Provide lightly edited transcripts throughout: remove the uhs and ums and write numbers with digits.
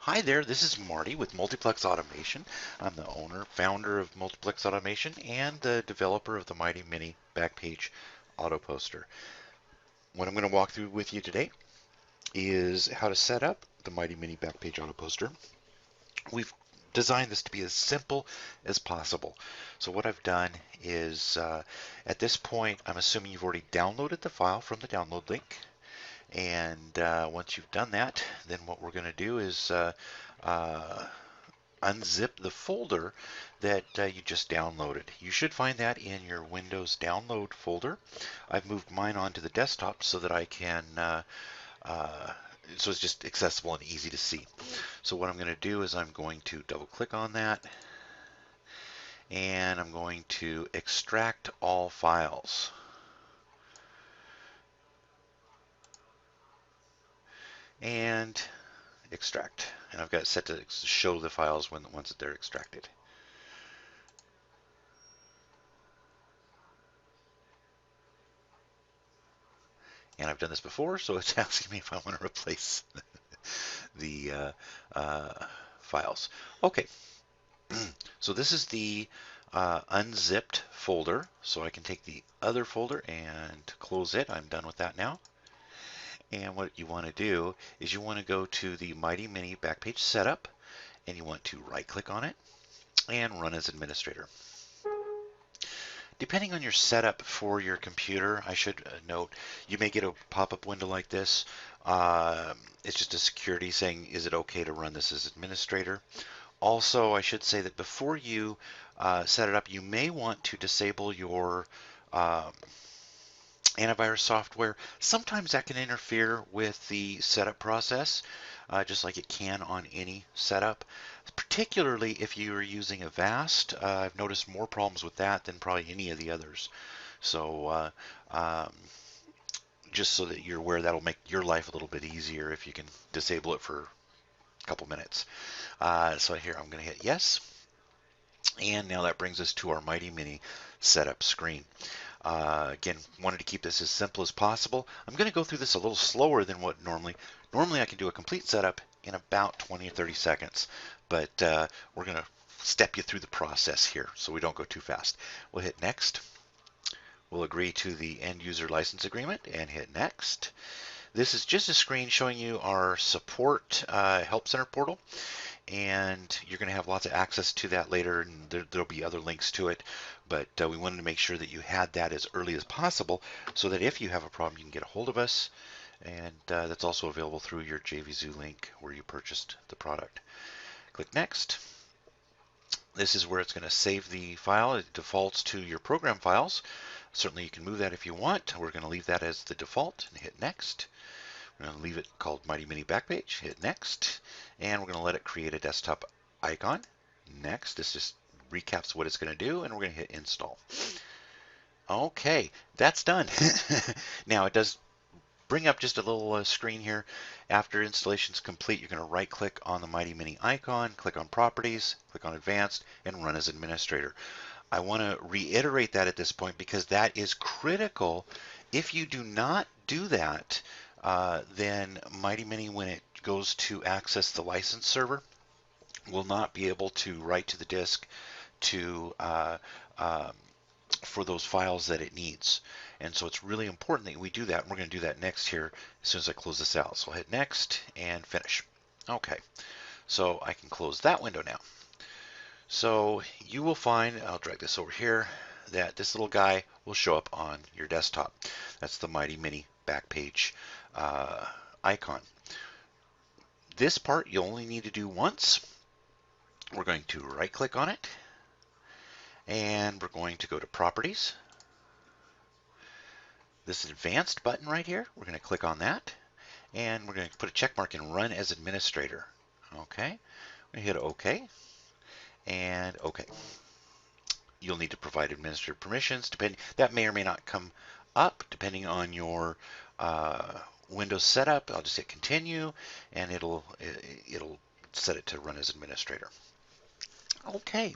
Hi there, this is Marty with Multiplex Automation. I'm the owner, founder of Multiplex Automation, and the developer of the Mighty Mini Backpage Autoposter. What I'm going to walk through with you today is how to set up the Mighty Mini Backpage Autoposter. We've designed this to be as simple as possible. So what I've done is, at this point, I'm assuming you've already downloaded the file from the download link. And once you've done that, then what we're going to do is uh, unzip the folder that you just downloaded. You should find that in your Windows download folder. I've moved mine onto the desktop so that I can, so it's just accessible and easy to see. So what I'm going to do is I'm going to double click on that and I'm going to extract all files. And extract. And I've got it set to show the files once they're extracted. And I've done this before, so it's asking me if I want to replace the files. Okay, so this is the unzipped folder. So I can take the other folder and close it. I'm done with that now. And what you want to do is you want to go to the Mighty Mini Backpage Setup, and you want to right-click on it and run as administrator. Depending on your setup for your computer, I should note, you may get a pop-up window like this. It's just a security saying, is it okay to run this as administrator? Also, I should say that before you set it up, you may want to disable your antivirus software. Sometimes that can interfere with the setup process, just like it can on any setup. Particularly if you are using Avast, I've noticed more problems with that than probably any of the others. So just so that you're aware, that'll make your life a little bit easier if you can disable it for a couple minutes. So here I'm going to hit yes. And now that brings us to our Mighty Mini setup screen. Again, wanted to keep this as simple as possible. I'm going to go through this a little slower than what normally I can do a complete setup in about 20 or 30 seconds, but we're going to step you through the process here so we don't go too fast. We'll hit next. We'll agree to the end user license agreement and hit next. This is just a screen showing you our support help center portal, and you're going to have lots of access to that later, and there'll be other links to it, but we wanted to make sure that you had that as early as possible so that if you have a problem you can get a hold of us, and that's also available through your JVZoo link where you purchased the product. Click next. This is where it's going to save the file. It defaults to your program files. Certainly you can move that if you want. We're going to leave that as the default and hit next. We're going to leave it called Mighty Mini Backpage, hit next, and we're going to let it create a desktop icon. Next, this just recaps what it's going to do, and we're going to hit install. Okay, that's done. Now it does bring up just a little screen here. After installation is complete, you're going to right click on the Mighty Mini icon, click on properties, click on advanced, and run as administrator. I want to reiterate that at this point because that is critical. If you do not do that, then Mighty Mini, when it goes to access the license server, will not be able to write to the disk to for those files that it needs. And so it's really important that we do that. And we're going to do that next here as soon as I close this out. So I'll hit next and finish. Okay, so I can close that window now. So you will find, I'll drag this over here, that this little guy will show up on your desktop. That's the Mighty Mini Backpage icon. This part you only need to do once. We're going to right click on it and we're going to go to properties. This advanced button right here, we're going to click on that and we're going to put a check mark and run as administrator. Okay, we hit OK and OK. You'll need to provide administrator permissions. That may or may not come up depending on your Windows setup. I'll just hit continue and it'll set it to run as administrator. Okay,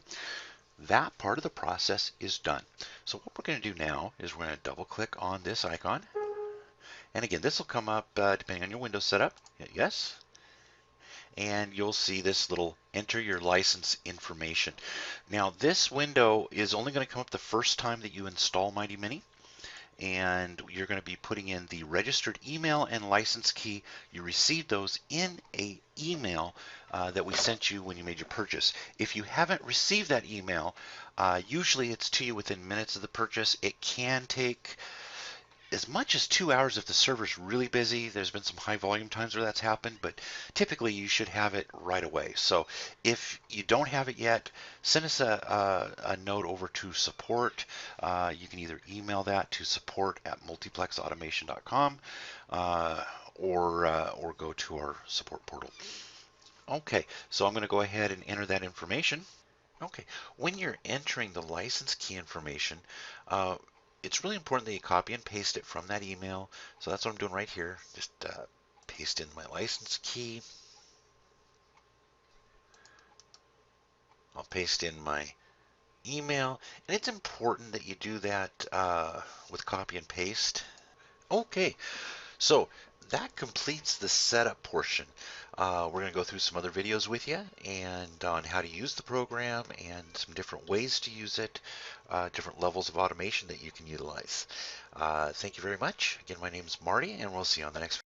that part of the process is done. So what we're going to do now is we're going to double click on this icon. And again, this will come up depending on your Windows setup. Hit yes. and you'll see this little enter your license information. Now this window is only going to come up the first time that you install Mighty Mini, and you're going to be putting in the registered email and license key. You received those in a email that we sent you when you made your purchase. If you haven't received that email, usually it's to you within minutes of the purchase. It can take as much as 2 hours if the server's really busy. There's been some high volume times where that's happened, but typically you should have it right away. So if you don't have it yet, send us a note over to support. You can either email that to support@multiplexautomation.com or go to our support portal. Okay, so I'm going to go ahead and enter that information. Okay, when you're entering the license key information, uh, it's really important that you copy and paste it from that email. So that's what I'm doing right here. Just paste in my license key. I'll paste in my email, and it's important that you do that with copy and paste. Okay, so that completes the setup portion. We're going to go through some other videos with you and on how to use the program and some different ways to use it, different levels of automation that you can utilize. Thank you very much. Again, my name is Marty, and we'll see you on the next video.